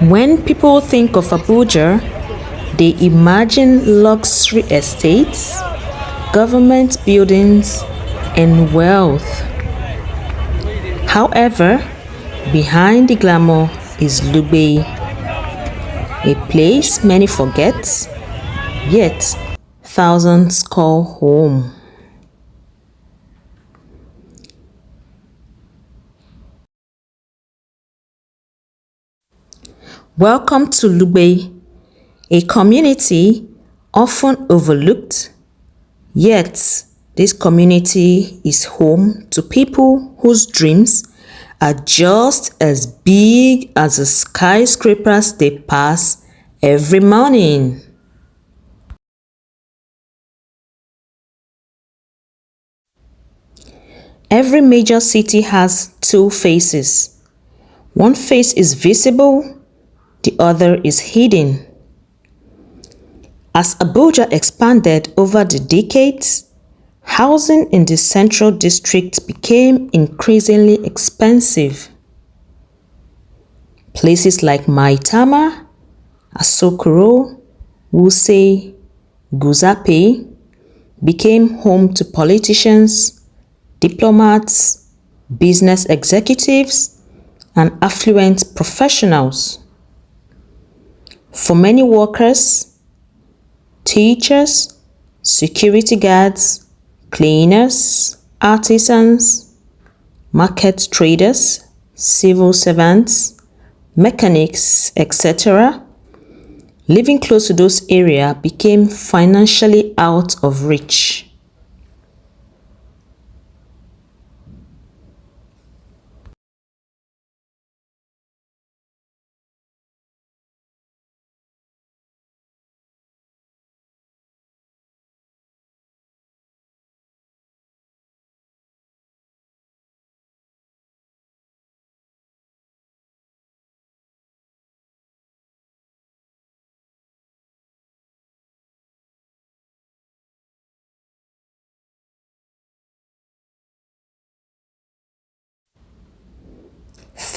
When people think of Abuja, they imagine luxury estates, government buildings, and wealth. However, behind the glamour is Lugbe, a place many forget, yet thousands call home. Welcome to Lugbe, a community often overlooked, yet this community is home to people whose dreams are just as big as the skyscrapers they pass every morning. Every major city has two faces. One face is visible, the other is hidden. As Abuja expanded over the decades, housing in the central district became increasingly expensive. Places like Maitama, Asokoro, Wuse, Guzape became home to politicians, diplomats, business executives, and affluent professionals. For many workers, teachers, security guards, cleaners, artisans, market traders, civil servants, mechanics, etc., living close to those areas became financially out of reach.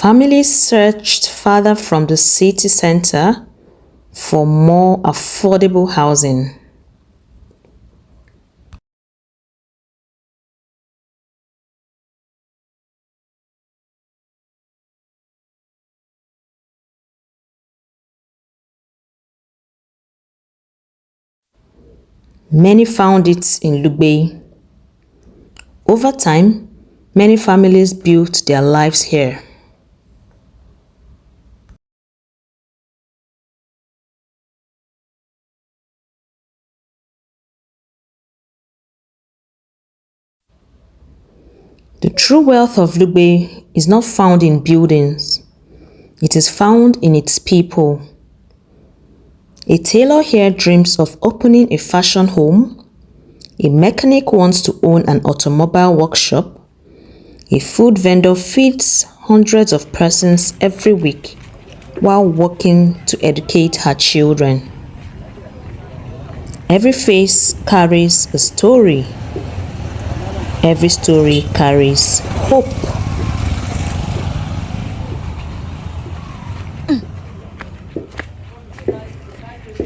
Families searched farther from the city center for more affordable housing. Many found it in Lugbe. Over time, many families built their lives here. The true wealth of Lugbe is not found in buildings. It is found in its people. A tailor here dreams of opening a fashion home. A mechanic wants to own an automobile workshop. A food vendor feeds hundreds of persons every week while working to educate her children. Every face carries a story. Every story carries hope.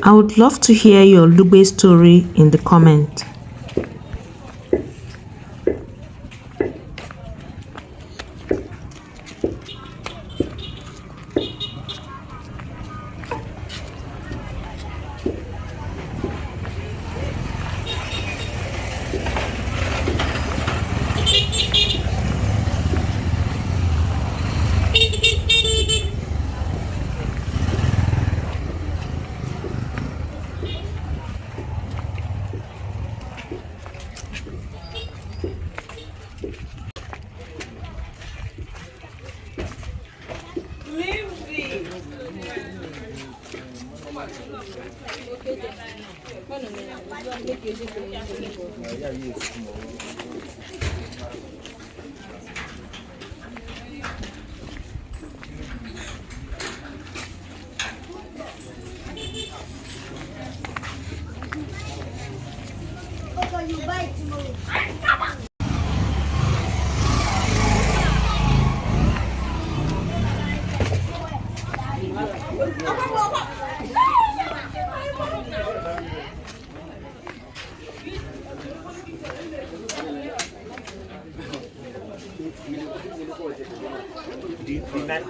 I would love to hear your Lugbe story in the comment.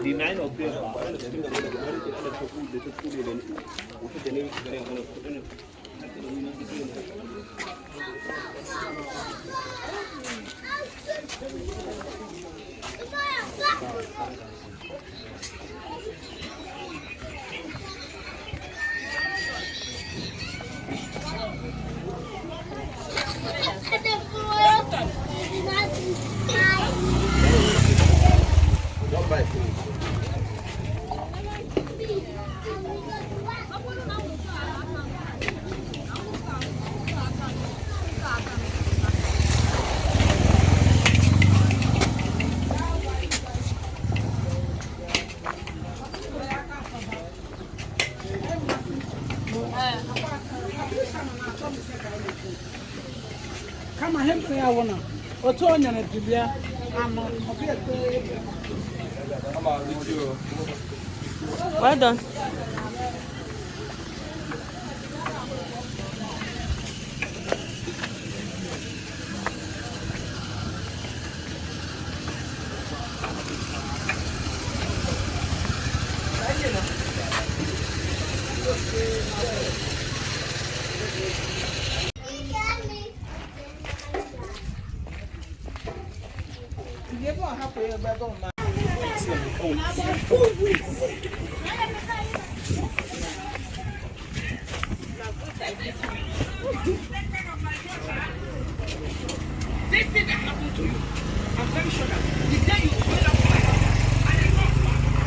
The nine of them Kama hempe ya wana otonya na dibia ama Well done. This thing that happened to you, I'm very sure that the day you open up fire, and it's not fire.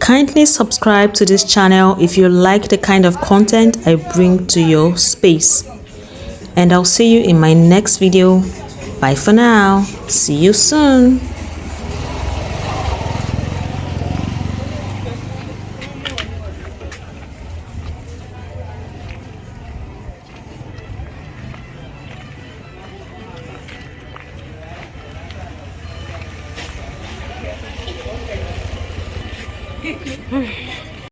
Kindly subscribe to this channel if you like the kind of content I bring to your space. And I'll see you in my next video. Bye for now. See you soon.